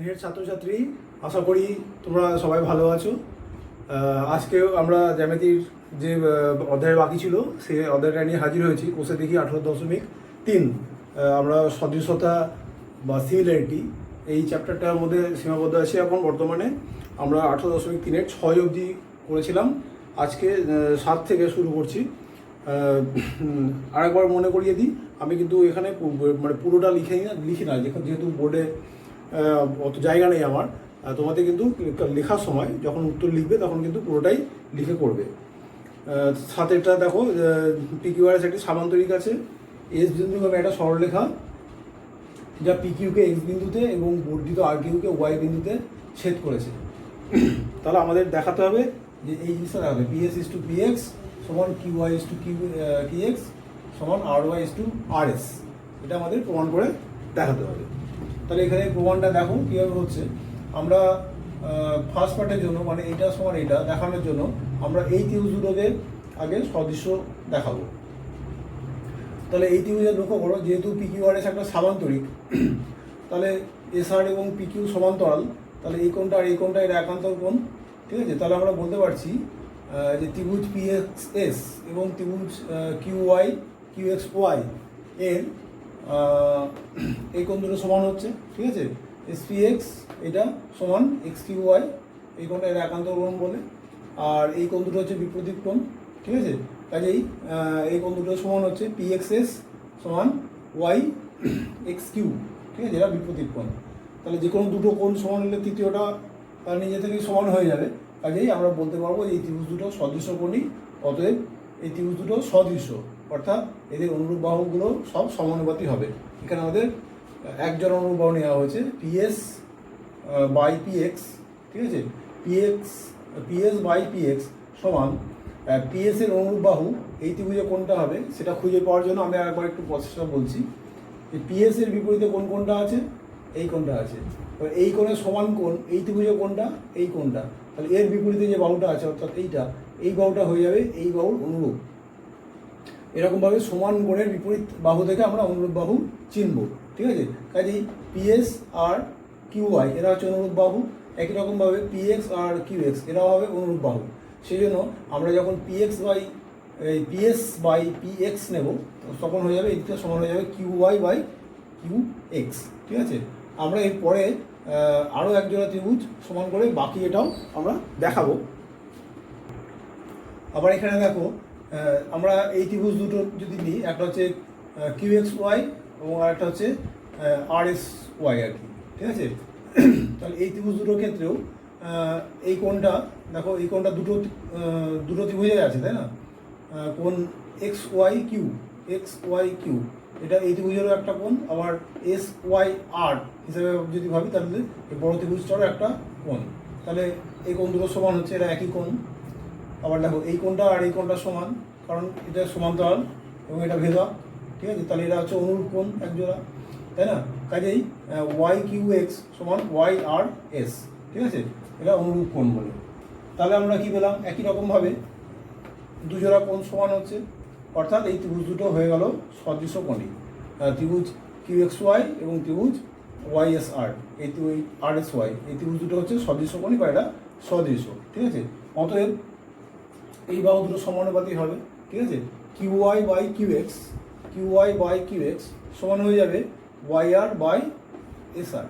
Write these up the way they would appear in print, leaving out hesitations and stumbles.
স্নেহের ছাত্রছাত্রী, আশা করি তোমরা সবাই ভালো আছো। আজকেও আমরা জ্যামিতির যে অধ্যায় বাকি ছিল সে অধ্যায়টা নিয়ে হাজির হয়েছি। কোষে দেখি 18.3 আমরা সদৃশতা বা সিমিলারিটি এই চ্যাপ্টারটার মধ্যে সীমাবদ্ধ আছি। এখন বর্তমানে আমরা 18.3-এর 6 অবধি করেছিলাম। আজকে 7 থেকে শুরু করছি। আরেকবার মনে করিয়ে দিই, আমি কিন্তু এখানে মানে পুরোটা লিখি না, যেহেতু বোর্ডে অত জায়গা নেই আমার। তোমাদের কিন্তু লেখার সময় যখন উত্তর লিখবে তখন কিন্তু পুরোটাই লিখে করবে। সাথেটা দেখো, পিকিউআরএস একটি সামান্তরিক আছে। এস বিন্দু হবে একটা সরলরেখা যা পিকিউকে এক্স বিন্দুতে এবং বর্ধিত আর কিউকে ওয়াই বিন্দুতে ছেদ করেছে। তাহলে আমাদের দেখাতে হবে যে এই জিনিসটা দেখাবে পিএস ইস টু পিএক্স সমান কিউআই ইস টু কিএক্স সমান আর Y is to R S. এটা আমাদের প্রমাণ করে দেখাতে হবে। তাহলে এখানে প্রমাণটা দেখো কীভাবে হচ্ছে। আমরা ফার্স্ট পার্টের জন্য, মানে এইটা সমান এইটা দেখানোর জন্য আমরা এই ত্রিভুজ দুটোকে আগে সদৃশ্য দেখাবো। তাহলে এই ত্রিভুজের লক্ষ্য করো, যেহেতু পিকিউআরএস একটা সামান্তরিক, তাহলে এসআর এবং পিকিউ সমান্তরাল, তাহলে এই কোণটা আর এই কোণটা এর একান্তর কোণ। ঠিক আছে, তাহলে আমরা বলতে পারছি যে ত্রিভুজ পিএক্সএস এবং ত্রিভুজ কিউওয়াই কিউএক্সওয়াই এর এই কোণ দুটো সমান হচ্ছে। ঠিক আছে, এসপিএক্স এটা সমান এক্স কিউওয়াই, এই কোণটা এর একান্তর কোণ বলে। আর এই কোণ দুটো হচ্ছে বিপরীত কোণ। ঠিক আছে, কাজেই এই কোণ দুটো সমান হচ্ছে পিএক্সএস সমান ওয়াই এক্স কিউ। ঠিক আছে, এরা বিপরীত কোণ। তাহলে যে কোনো দুটো কোণ সমান হলে তৃতীয়টা তার নিজে থেকেই সমান হয়ে যাবে। কাজেই আমরা বলতে পারবো এই ত্রিভুজ দুটো সদৃশ্য কোণই, অতএব এই ত্রিভুজ দুটো সদৃশ্য, অর্থাৎ এদের অনুরূপ বাহুগুলো সব সমানুপাতিক হবে। এখানে আমাদের একজন অনুরূপ বাহু নেওয়া হয়েছে পিএস বাই পিএক্স। ঠিক আছে, পিএস বাই পিএক্স সমান পিএস এর অনুরূপ বাহু এই ত্রিভুজে কোনটা হবে সেটা খুঁজে পাওয়ার জন্য আমি একবার একটু প্রসেসটা বলছি। যে পিএস এর বিপরীতে কোন কোনটা আছে, এই কোনটা আছে। এই কোণের সমান কোণ এই ত্রিভুজে কোনটা, এই কোনটা। তাহলে এর বিপরীতে যে বাহুটা আছে অর্থাৎ এইটা, এই বাহুটা হয়ে যাবে এই বাহুর অনুরূপ। এরকমভাবে সমান কোণের বিপরীত বাহু থেকে আমরা অনুরূপ বাহু চিনব। ঠিক আছে, কাজেই পিএস আর কিউওয়াই এরা হচ্ছে অনুরূপ বাহু। একই রকমভাবে পিএক্স আর কিউএক্স এরাও হবে অনুরূপ বাহু। সেই জন্য আমরা যখন পিএস বাই পিএক্স নেব তখন হয়ে যাবে এইটা সমান হয়ে যাবে কিউওয়াই বাই কিউএক্স। ঠিক আছে, আমরা এরপরে আরও একজোড়া ত্রিভুজ সমান করে বাকি এটাও আমরা দেখাবো। আবার এখানে দেখো, আমরা এই ত্রিভুজ দুটো যদি নিই, একটা হচ্ছে কিউএক্স ওয়াই এবং আরেকটা হচ্ছে আর এস ওয়াই আর কি। ঠিক আছে, তাহলে এই ত্রিভুজ দুটোর ক্ষেত্রেও এই কোণটা দেখো, এই কোণটা দুটো ত্রিভুজে আছে, তাই না? কোণ এক্স ওয়াই কিউ এটা এই ত্রিভুজেরও একটা কোণ। আবার এস ওয়াই আর হিসাবে যদি ভাবি তাহলে এই বড় ত্রিভুজটারও একটা কোণ। তাহলে এই কোণ দুটো সমান হচ্ছে, এরা একই কোণ। আবার দেখো এই কোণটা আর এই কোণটা সমান, কারণ এটা সমান্তরাল এবং এটা ভেদক। ঠিক আছে, তাহলে এরা হচ্ছে অনুরূপ কোণ একজোড়া, তাই না? কাজেই ওয়াই কিউ এক্স সমান ওয়াই আর এস। ঠিক আছে, এটা অনুরূপ কোণ বলে। তাহলে আমরা কি পেলাম, একই রকমভাবে দুজোড়া কোণ সমান হচ্ছে, অর্থাৎ এই ত্রিভুজ দুটো হয়ে গেল সদৃশ্য কোণী। ত্রিভুজ কিউ এক্স ওয়াই এবং ত্রিভুজ ওয়াই এস আর, এই আর এস ওয়াই, এই ত্রিভুজ দুটো হচ্ছে সদৃশ্য কোণী বা এটা সদৃশ্য। ঠিক আছে, অতএব এই বাহু দুটো সমানুপাতিক হবে। ঠিক আছে, কিউওয়াই বাই কিউএক্স সমান হয়ে যাবে ওয়াই আর বাই এস আর।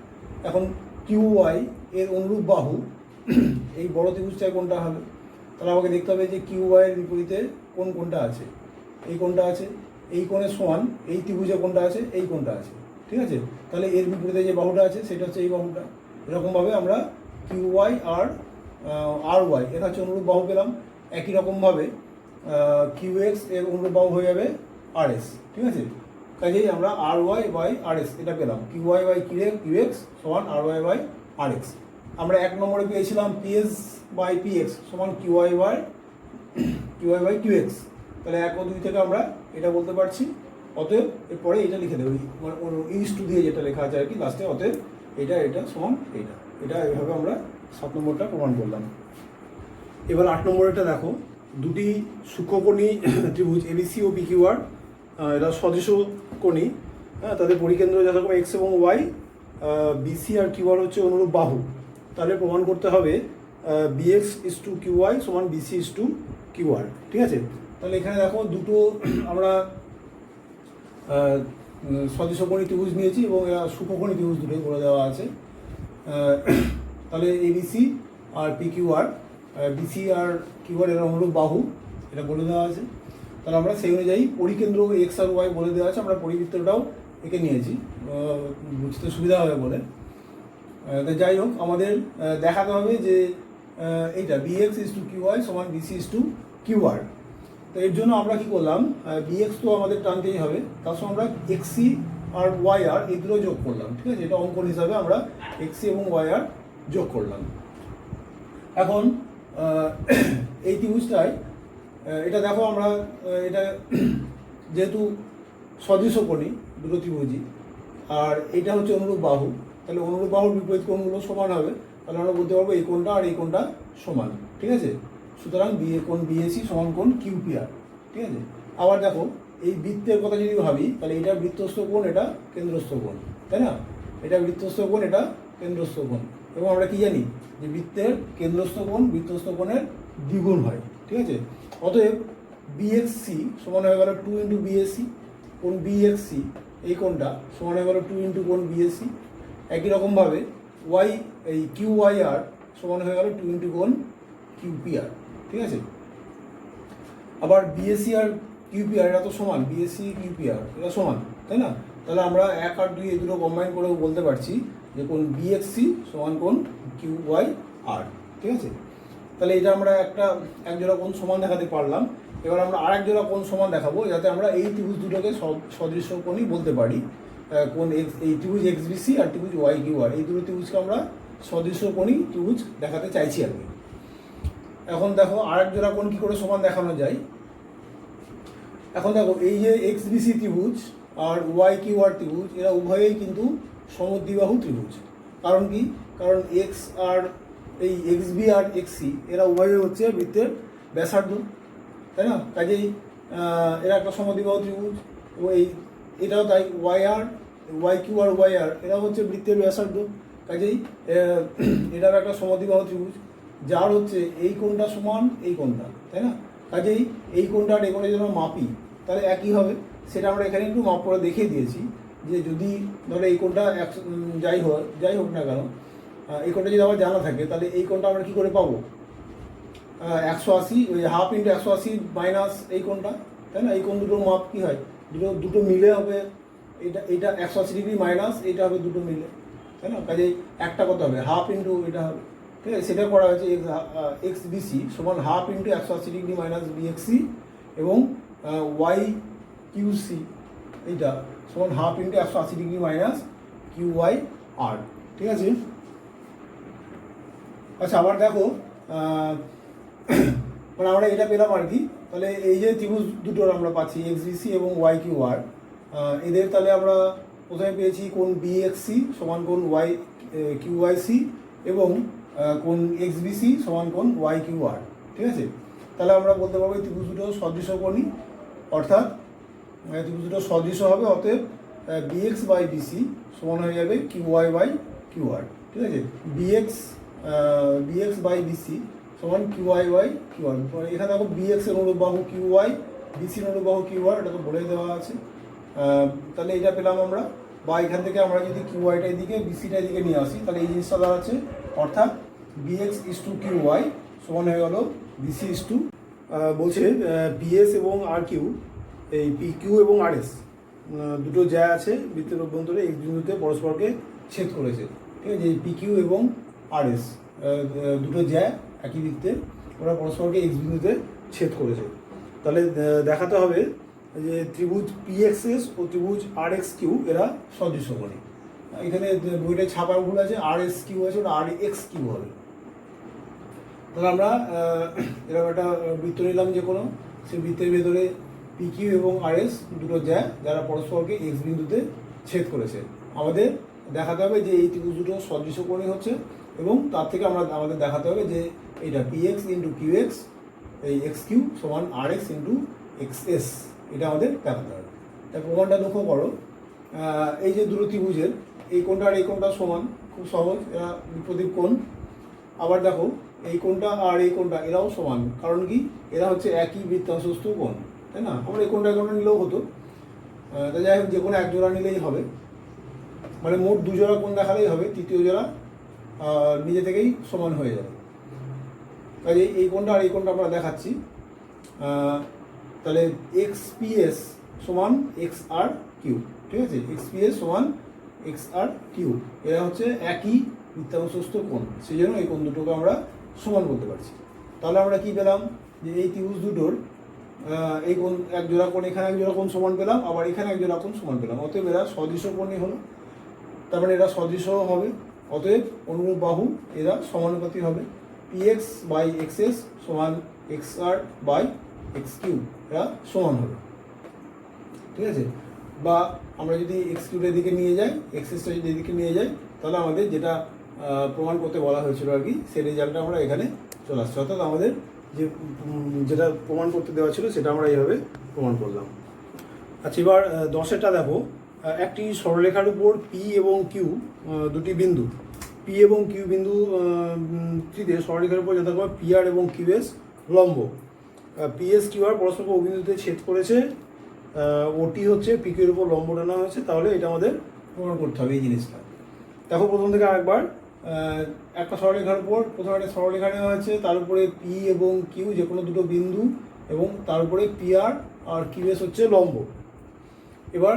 এখন কিউওয়াই এর অনুরূপ বাহু এই বড় ত্রিভুজটায় কোনটা হবে? তাহলে আমাকে দেখতে হবে যে কিউওয়াই এর বিপরীতে কোন কোনটা আছে, এই কোনটা আছে। এই কোণের সমান এই ত্রিভুজে কোনটা আছে, এই কোনটা আছে। ঠিক আছে, তাহলে এর বিপরীতে যে বাহুটা আছে সেটা হচ্ছে এই বাহুটা। এরকমভাবে আমরা কিউওয়াই আর ওয়াই এরা হচ্ছে অনুরূপ বাহু পেলাম। একই রকমভাবে কিউএক্স এর অনুরূপ বাহু হয়ে যাবে আর এস। ঠিক আছে, কাজেই আমরা আর ওয়াই বাই আর এস এটা পেলাম, কিউওয়াই বাই কিউএক্স সমান আর ওয়াই বাই আর এক্স। আমরা 1 নম্বরে পেয়েছিলাম পিএস বাই পিএক্স সমান কিউওয়াই বাই কিউএক্স। তাহলে 1 ও 2 থেকে আমরা এটা বলতে পারছি। অতএব এরপরে এটা লিখে দেবো, ইউজ টু দিয়ে যেটা লেখা আছে আর কি লাস্টে। অতএব এটা সমান এটা এভাবে আমরা 7 নম্বরটা প্রমাণ করলাম। এবার 8 নম্বরটা দেখো, দুটি সূক্ষ্মকোণী ত্রিভুজ এবিসি ও পিকিউআর, এরা সদৃশ্য কোণী। হ্যাঁ, তাদের পরিকেন্দ্র যথাক্রমে এক্স এবং ওয়াই বিসি আর কিউআর হচ্ছে অনুরূপ বাহু, তাহলে প্রমাণ করতে হবে বিএক্স ইস টু কিউআই সমান বিসি ইস টু কিউআর। ঠিক আছে, তাহলে এখানে দেখো দুটো আমরা সদৃশকোণী ত্রিভুজ নিয়েছি এবং সুকোণী ত্রিভুজ দুটোই বলে দেওয়া আছে। তাহলে এবিসি আর পি কিউআর, বিসি আর কিউআর এর অনুরূপ বাহু, এটা বলে দেওয়া আছে। তাহলে আমরা সেই অনুযায়ী পরিকেন্দ্র এক্স আর ওয়াই বলে দেওয়া আছে, আমরা পরিবৃত্তটাও এঁকে নিয়েছি বুঝতে সুবিধা হবে বলে। তো যাই হোক, আমাদের দেখাতে হবে যে এইটা বিএক্স ইস টু কিউআই সমান বিসি ইস টু কিউআর। তো এর জন্য আমরা কি করলাম, বিএক্স তো আমাদের টানতেই হবে, তার সঙ্গে আমরা এক্সি আর ওয়াই আর এই দুটো যোগ করলাম। ঠিক আছে, এটা অঙ্কন হিসাবে আমরা এক্সি এবং ওয়াই আর যোগ করলাম। এখন এই ত্রিভুজটায় এটা দেখো আমরা এটা যেহেতু সদৃশকোণী দুটো ত্রিভুজই, আর এটা হচ্ছে অনুরূপ বাহু, তাহলে অনুরূপ বাহুর বিপরীত কোণগুলো সমান হবে, তাহলে আমরা বলতে পারবো এই কোণটা আর এই কোণটা সমান। ঠিক আছে, সুতরাং কোণ বিএসি সমান কোণ কিউপিআর। ঠিক আছে, আবার দেখো এই বৃত্তের কথা যদি ভাবি, তাহলে এটা বৃত্তস্থ কোণ, এটা কেন্দ্রস্থ কোণ, তাই না? এটা বৃত্তস্থ কোণ, এটা কেন্দ্রস্থ কোণ, এবং আমরা কি জানি যে বৃত্তের কেন্দ্রস্থ কোণ বৃত্তস্থ কোণের দ্বিগুণ হয়। ঠিক আছে, অতএব বিএক্সসি সমান হয়ে গেল 2 ইন্টু বিএসসি, কোণ বিএক্সসি এই কোণটা সমান হয়ে গেল 2 ইন্টু কোণ বিএসসি। একই রকমভাবে ওয়াই এই কিউওয়াইআর সমান হয়ে গেল 2 ইন্টু কোণ কিউপিআর। ঠিক আছে, আবার বিএসসি আর কিউপিআর এরা তো সমান, বিএসসি কিউপিআর এরা সমান, তাই না? তাহলে আমরা 1 আর 2 এই দুটো কম্বাইন করেও বলতে পারছি যে কোণ বিএক্সসি সমান কোণ কিউওয়াইআর। ঠিক আছে, তাহলে এটা আমরা এক জোড়া কোণ সমান দেখাতে পারলাম। এবার আমরা আর এক জোড়া কোণ সমান দেখাবো, যাতে আমরা এই ত্রিভুজ দুটোকে সদৃশ্য কোণই বলতে পারি। কোণ এই ত্রিভুজ এক্সবিসি আর ত্রিভুজ ওয়াই কিউআর, এই দুটো ত্রিভুজকে আমরা সদৃশ্য কোণই ত্রিভুজ দেখাতে চাইছি আর কি। এখন দেখো আর এক জোড়া কোণ কী করে সমান দেখানো যায়। এখন দেখো এই যে এক্সবিসি ত্রিভুজ আর ওয়াই কিউআর ত্রিভুজ, এরা উভয়েই কিন্তু সমদ্বিবাহু ত্রিভুজ। কারণ কি? কারণ এক্স আর এই এক্সবি আর এক্সসি এরা উভয়ই হচ্ছে বৃত্তের ব্যাসার্ধ, তাই না? কাজেই এরা একটা সমদ্বিবাহু ত্রিভুজ। ও এটাও তাই, ওয়াই কিউ আর ওয়াই আর এরা হচ্ছে বৃত্তের ব্যাসার্ধ, কাজেই এটার একটা সমদ্বিবাহু ত্রিভুজ, যার হচ্ছে এই কোণটা সমান এই কোণটা, তাই না? কাজেই এই কোণটা আর এই কোণটা যদি আমরা মাপি তাহলে একই হবে। সেটা আমরা এখানে একটু মাপ করে দেখিয়ে দিয়েছি যে যদি ধরো এই কোণটা যাই হোক না কেন, এই কোণটা যদি আমার জানা থাকে, তাহলে এই কোণটা আমরা কী করে পাবো? 180, ওই হাফ ইন্টু 180 মাইনাস এই কোণটা, তাই না? এই কোণ দুটোর মাপ কী হয়? দুটো মিলে হবে, এটা 180 ডিগ্রি মাইনাস এটা হবে দুটো মিলে, তাই না? কাজেই একটা কত হবে? হাফ ইন্টু এটা হবে। ঠিক আছে, সেটা করা হয়েছে এক্স বিসি সমান হাফ ইন্টু 180 ডিগ্রি মাইনাস বিএক্সসি, এবং ওয়াই কিউসি এইটা সমান হাফ ইন্টু 180 ডিগ্রি মাইনাস কিউওয়াই আর। ঠিক আছে, আচ্ছা আবার দেখো মানে আমরা এটা পেলাম আর কি। তাহলে এই যে ত্রিভুজ দুটোর আমরা পাচ্ছি এক্সবিসি এবং ওয়াই কিউআর, এদের তাহলে আমরা প্রথমে পেয়েছি কোণ বিএক্সসি সমান কোণ ওয়াই কিউওয়াইসি এবং কোণ এক্সবিসি সমান কোণ ওয়াই কিউআর। ঠিক আছে, তাহলে আমরা বলতে পারবো এই ত্রিভুজ দুটো সদৃশ্য কোণই, অর্থাৎ ত্রিভুজ দুটো সদৃশ্য হবে, অতএব বিএক্স বাই বিসি সমান হয়ে যাবে কিউওয়াই বাই কিউআর। ঠিক আছে, বিএক্স বাই বিসি সমান কিউওয়াই বাই কিউআর। এখানে দেখো বিএক্স এর অনুরূপ বাহু কিউওয়াই, বিসির অনুরূপ বাহু কিউআর, এটা তো বলে দেওয়া আছে। তাহলে এটা পেলাম আমরা, বা এখান থেকে আমরা যদি কিউওয়াইটা এদিকে বিসিটা এদিকে নিয়ে আসি, তাহলে এই জিনিসটা দাঁড়াচ্ছে, অর্থাৎ বিএক্স ইস টু কিউওয়াই সমান হয়ে গেল বিসি ইস টু, বলছে বিএস এবং আর কিউ, এই পি কিউ এবং আর এস দুটো যা আছে বৃত্তের অভ্যন্তরে এই বিন্দুতে পরস্পরকে ছেদ করেছে। ঠিক আছে, এই পি কিউ এবং আর এস দুটো জ্যা একই বৃত্তের, ওরা পরস্পরকে এক্স বিন্দুতে ছেদ করেছে। তাহলে দেখাতে হবে যে ত্রিভুজ পিএক্সএস ও ত্রিভুজ আর এক্স কিউ এরা সদৃশ্য কোণী। এখানে বইটায় ছাপার ভুল আছে, আর এস কিউ আছে, ওটা আর এক্স কিউ হবে। তাহলে আমরা এরকম একটা বৃত্ত নিলাম যে কোনো, সেই বৃত্তের ভেতরে পি কিউ এবং আর এস দুটো জ্যা যারা পরস্পরকে এক্স বিন্দুতে ছেদ করেছে। আমাদের দেখাতে হবে যে এই ত্রিভুজ দুটো সদৃশ্য কোণী হচ্ছে, এবং তার থেকে আমাদের দেখাতে হবে যে এইটা P X into Q X, এই এক্স কিউ সমান আর এক্স ইন্টু এক্স এস, এটা আমাদের দেখাতে হবে। তাই প্রমাণটা লক্ষ্য করো, এই যে দুটো ত্রিভুজের এই কোণটা আর এই কোণটা সমান, খুব সহজ, এরা বিপরীত কোণ। আবার দেখো এই কোণটা আর এই কোণটা এরাও সমান, কারণ কি এরা হচ্ছে একই বৃত্তাংশস্থ কোণ, তাই না? আমরা এই কোণটা নিলেও হতো, তাই যাই হোক যে কোনো এক জোড়া নিলেই হবে, মানে মোট দুজোড়া কোণ দেখালেই হবে, তৃতীয় জোড়া নিজে থেকেই সমান হয়ে যাবে। কাজে এই কোণটা আর এই কোণটা আমরা দেখাচ্ছি, তাহলে এক্স পি এস সমান এক্স আর কিউ, ঠিক আছে? এক্স পি এস সমান এক্স আর কিউ, এরা হচ্ছে একই বৃত্তাংশস্থ কোণ, সেই জন্য এই কোণ দুটোকে আমরা সমান করতে পারছি। তাহলে আমরা কি পেলাম, যে এই ত্রিভুজ দুটোর এই কোণ এক জোড়া কোণ, এখানে এক জোড়া কোণ সমান পেলাম, আবার এখানে এক জোড়া কোণ সমান পেলাম, অতএব এরা সদৃশ কোণই হলো, তার মানে এরা সদৃশ হবে, অতএব অনুরূপ বাহু এরা সমানুপাতি হবে। P X by X S সমান X R by X Q, এরা সমান হবে, ঠিক আছে? বা আমরা যদি এক্স কিউবের দিকে নিয়ে যাই, এক্স এসটা যদি এদিকে নিয়ে যাই, তাহলে আমাদের যেটা প্রমাণ করতে বলা হয়েছিল আর কি, সেই রেজাল্টটা আমরা এখানে চলে আসছে, অর্থাৎ আমাদের যেটা প্রমাণ করতে দেওয়া ছিল সেটা আমরা এইভাবে প্রমাণ করলাম। আচ্ছা, এবার 10-এরটা দেখো, একটি সরলরেখার উপর পি এবং কিউ দুটি বিন্দু, পি এবং কিউ বিন্দু টিতে সরলরেখার উপর যথাক্রমে পি আর এবং কিউ এস লম্ব, পি এস কিউ আর পরস্পর অবিন্দুতে ছেদ করেছে, ওটি হচ্ছে পি কিউর উপর লম্ব টানা হয়েছে, তাহলে এটা আমাদের প্রমাণ করতে হবে এই জিনিসটা। দেখো প্রথম থেকে আরেকবার, একটা সরলরেখার উপর প্রথমে একটা সরলরেখা নেওয়া হয়েছে, তার উপরে পি এবং কিউ যে কোনো দুটো বিন্দু, এবং তার উপরে পি আর কিউ এস হচ্ছে লম্ব। এবার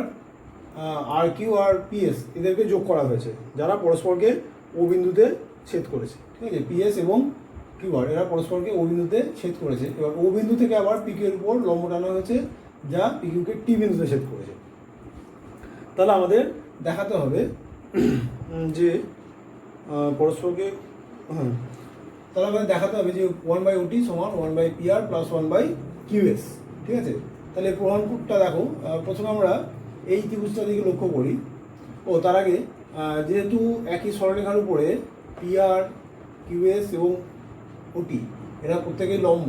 আর কিউ আর পি এস এদেরকে যোগ করা হয়েছে, যারা পরস্পরকে ও বিন্দুতে ছেদ করেছে, ঠিক আছে? পি এস এবং কিউ আর এরা পরস্পরকে ও বিন্দুতে ছেদ করেছে। এবার ও বিন্দু থেকে আবার পি কিউ এর উপর লম্ব টানা হয়েছে, যা পি কিউকে টি বিন্দুতে ছেদ করেছে। তাহলে আমাদের দেখাতে হবে যে পরস্পরকে, তাহলে আমাদের দেখাতে হবে যে 1/OT সমান 1/PR প্লাস 1/QS, ঠিক আছে? তাহলে প্রমাণটা দেখো, প্রথমে আমরা এই ত্রিভুজটার দিকে লক্ষ্য করি। তার আগে যেহেতু একই সরলরেখার উপরে PR, QS এবং OT এরা প্রত্যেকেই লম্ব,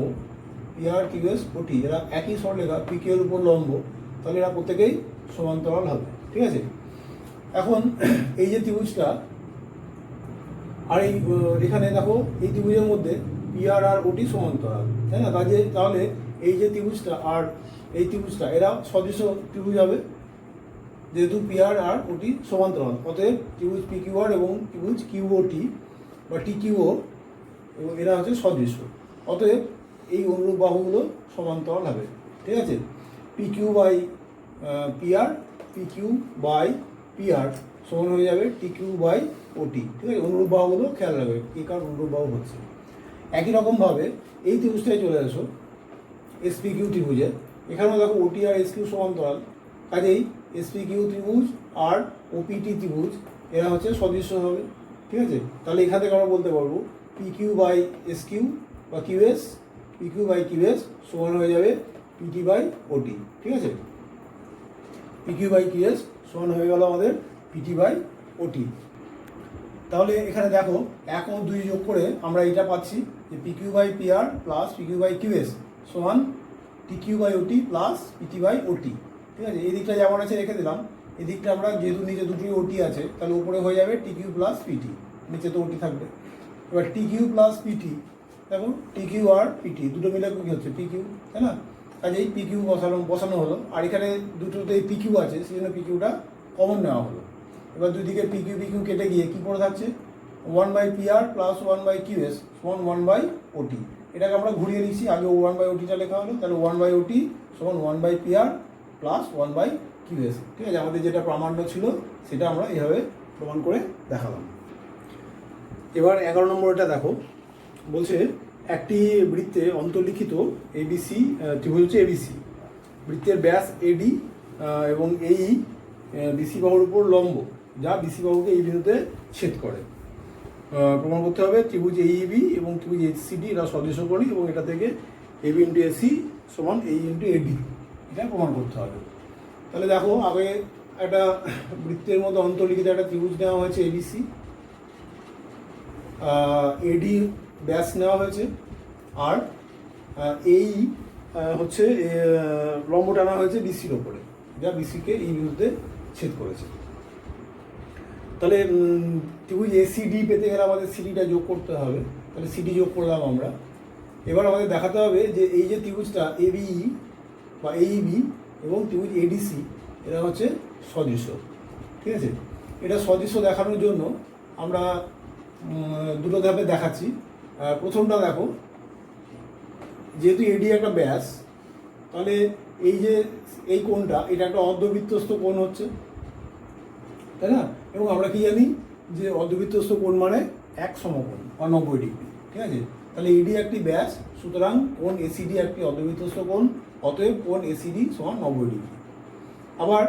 PR, QS, OT এরা একই সরলরেখা PQ এর উপর লম্ব, তাহলে এরা প্রত্যেকেই সমান্তরাল হবে, ঠিক আছে? এখন এই যে ত্রিভুজটা আর এই এখানে দেখো এই ত্রিভুজের মধ্যে পিআর আর ওটি সমান্তরাল, তাই না? তাহলে এই যে ত্রিভুজটা আর এই ত্রিভুজটা এরা সদৃশ ত্রিভুজ হবে, যেহেতু পিআর আর ওটি সমান্তরাল, অতএব ত্রিভুজ পি কিউ আর এবং ত্রিভুজ কিউ ও টি বা টি কিউ ও এবং এরা হচ্ছে সদৃশ, অতএব এই অনুরূপ বাহুগুলো সমান্তরাল হবে, ঠিক আছে? P Q by PR, P Q by PR সমান হয়ে যাবে টি কিউ বাই ওটি, ঠিক আছে? অনুরূপ বাহুগুলো খেয়াল রাখবে কি কারণ অনুরূপ বাহু হচ্ছে। একই রকমভাবে এই ত্রিভুজটাই চলে আসো এসপি কিউ ত্রিভুজে, এখানেও দেখো ওটি আর এস কিউ সমান্তরাল, কাজেই এসপি কিউ ত্রিভুজ আর ওপিটি ত্রিভুজ এরা হচ্ছে সদৃশ হবে, ঠিক আছে? তাহলে এখান থেকে আমরা বলতে পারবো P Q by S Q বা Q S, P Q by Q S সমান হয়ে যাবে পিটি বাই ওটি, ঠিক আছে? P Q by Q S সমান হয়ে গেল আমাদের পিটি বাই ওটি। তাহলে এখানে দেখো 1 ও 2 যোগ করে আমরা এটা পাচ্ছি যে P Q by PR plus P Q by QS সমান T Q by OT plus PT by OT, ঠিক আছে? এই দিকটা যেমন আছে রেখে দিলাম, এই দিকটা আমরা যেহেতু নিচে দুটোই ওটি আছে তাহলে উপরে হয়ে যাবে টি কিউ প্লাস পিটি, নিচে তো ওটি থাকবে। এবার টি কিউ প্লাস পিটি, দেখো টি কিউ আর পিটি দুটো মিলে কি হচ্ছে পি কিউ, তাই না? কাজে এই পি কিউ বসানো হলো, আর এখানে দুটোতে পি কিউ আছে সেই জন্য পি কিউটা কমন নেওয়া হলো। এবার দুই দিকে পি কিউ কেটে গিয়ে কী করে থাকছে 1/PR প্লাস 1/QS সমান 1/OT, এটাকে আমরা ঘুরিয়ে নিচ্ছি, আগে 1/OTটা লেখা হলো, তাহলে 1/OT সমান 1/PR প্লাস 1/QS, ঠিক আছে? আমাদের যেটা প্রামাণ্য ছিল সেটা আমরা এইভাবে প্রমাণ করে দেখালাম। এবার 11 নম্বরটা দেখো, বলছে একটি বৃত্তে অন্তর্লিখিত এবিসি ত্রিভুজ হচ্ছে এবিসি, বৃত্তের ব্যাস এডি এবং এই বিসি বাহুর উপর লম্ব, যা বিসি বাহুকে এই বিন্দুতে ছেদ করে। প্রমাণ করতে হবে ত্রিভুজ এইবি এবং ত্রিভুজ এইচসিডি এরা সদৃশকোণী এবং এটা থেকে এবি ইন্টু এসি সমান এই ইন্টু এডি, এটা প্রমাণ করতে হবে। তাহলে দেখো আগে একটা বৃত্তের মধ্যে অন্তর্লিখিত একটা ত্রিভুজ নেওয়া হয়েছে এবিসি, এডি ব্যাস নেওয়া হয়েছে, আর এই হচ্ছে লম্ব টানা হয়েছে বিসির ওপরে, যা বিসিকে এই বিন্দুতে ছেদ করেছে। তাহলে ত্রিভুজ এসিডি পেতে গেলে আমাদের সিডিটা যোগ করতে হবে, তাহলে সিডি যোগ করলাম আমরা। এবার আমাদের দেখাতে হবে যে এই যে ত্রিভুজটা এবিই বা এইবি এবং ত্রিভুজ এডিসি এরা হচ্ছে সদৃশ্য, ঠিক আছে। এটা সদৃশ্য দেখানোর জন্য আমরা দুটো ধাপে দেখাচ্ছি। প্রথমটা দেখো, যেহেতু এডি একটা ব্যাস, তাহলে এই যে এই কোণটা এটা একটা অর্ধবৃত্তস্থ কোণ হচ্ছে, তাই না? এবং আমরা কি জানি যে অর্ধবৃত্তস্থ কোণ মানে এক সমকোণ বা 90 ডিগ্রি, ঠিক আছে। তাহলে এডি একটি ব্যাস, সুতরাং কোণ এসিডি একটি অর্ধবৃত্তস্থ কোণ, অতএব কোণ এসিডি সমান 90 ডিগ্রি। আবার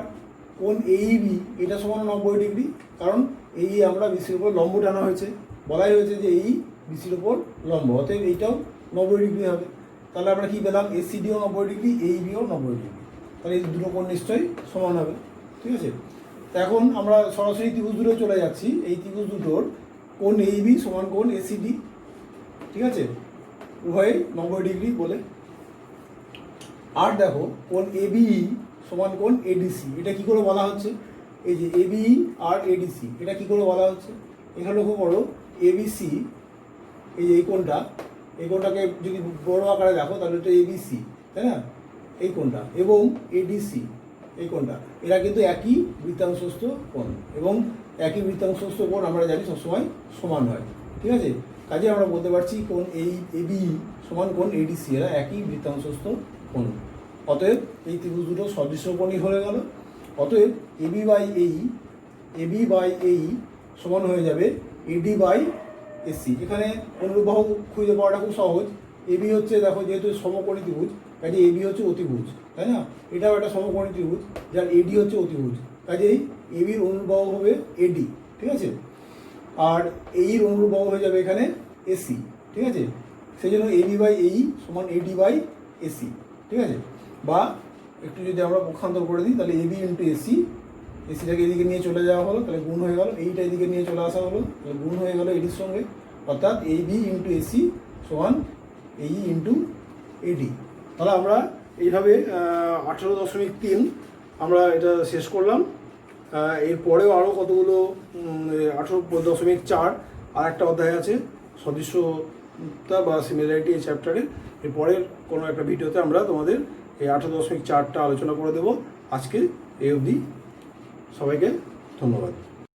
কোণ এইবি এটা সমান 90 ডিগ্রি, কারণ এই আমরা বিসির উপর লম্ব টানা হয়েছে, বলাই হয়েছে যে এই বিসির উপর লম্ব, অতএব এইটাও 90 ডিগ্রি হবে। তাহলে আমরা কি পেলাম, এসিডিও 90 ডিগ্রি, এইবিও 90 ডিগ্রি, তাহলে এই দুটো কোণ নিশ্চয়ই সমান হবে, ঠিক আছে। তো এখন আমরা সরাসরি ত্রিভুজ দুটো চলে যাচ্ছি। এই ত্রিভুজ দুটোর কোণ এইবি সমান কোণ এসিডি, ঠিক আছে, উভয়ে 90 ডিগ্রি বলে। আর দেখো কোণ এবিই সমান কোণ এডিসি, এটা কি করে বলা হচ্ছে, এই যে এবিই আর এডিসি এটা কি করে বলা হচ্ছে, এখানে লক্ষ্য করো এবিসি, এই যে এই কোণটাকে যদি বড় আকারে দেখো তাহলে এটা এবিসি, তাই না, এই কোণটা, এবং এডিসি এই কোণটা, এরা কিন্তু একই বৃত্তাংশস্থ কোণ, এবং একই বৃত্তাংশস্থ কোণ আমরা জানি সবসময় সমান হয়, ঠিক আছে। কাজে আমরা বলতে পারছি কোণ এই এবি সমান কোণ এডিসি, এরা একই বৃত্তাংশস্থ কোণ, অতএব এই ত্রিভুজ দুটো সদৃশ্য কোণই হয়ে গেল। অতএব এবি বাই এই সমান হয়ে যাবে এডি বাই এসি। এখানে অনুরূপ বাহু খুঁজে পাওয়াটা খুব সহজ। এবি হচ্ছে, দেখো যেহেতু সমকোণী ত্রিভুজ, কাজে এবি হচ্ছে অতিভুজ, তাই না, এটাও একটা সমকোণী ত্রিভুজ যার এডি হচ্ছে অতিভুজ, কাজেই এবির অনুরূপ বাহু হবে এডি, ঠিক আছে। আর এইর অনুরূপ বাহু হয়ে যাবে এখানে এসি, ঠিক আছে। সেই জন্য এবি বাই এই সমান এডি বাই এসি, ঠিক আছে। বা একটু যদি আমরা পক্ষান্তর করে দিই, তাহলে এবি ইন্টু এসি, এসিটাকে এদিকে নিয়ে চলে যাওয়া হলো, তাহলে গুণ হয়ে গেল, এইটা এদিকে নিয়ে চলে আসা হলো, তাহলে গুণ হয়ে গেল এডির সঙ্গে, অর্থাৎ এবি ইন্টু এসি সমান এই ইন্টু এডি। তাহলে আমরা এইভাবে 18.3 আমরা এটা শেষ করলাম। এরপরেও আরও কতগুলো 18.4 আর একটা অধ্যায় আছে সদৃশ্যতা বা সিমিলারিটি এই চ্যাপ্টারে। এরপরের কোনো একটা ভিডিওতে আমরা তোমাদের এই 18.4টা আলোচনা করে দেবো। আজকে এই অবধি, সবাইকে ধন্যবাদ।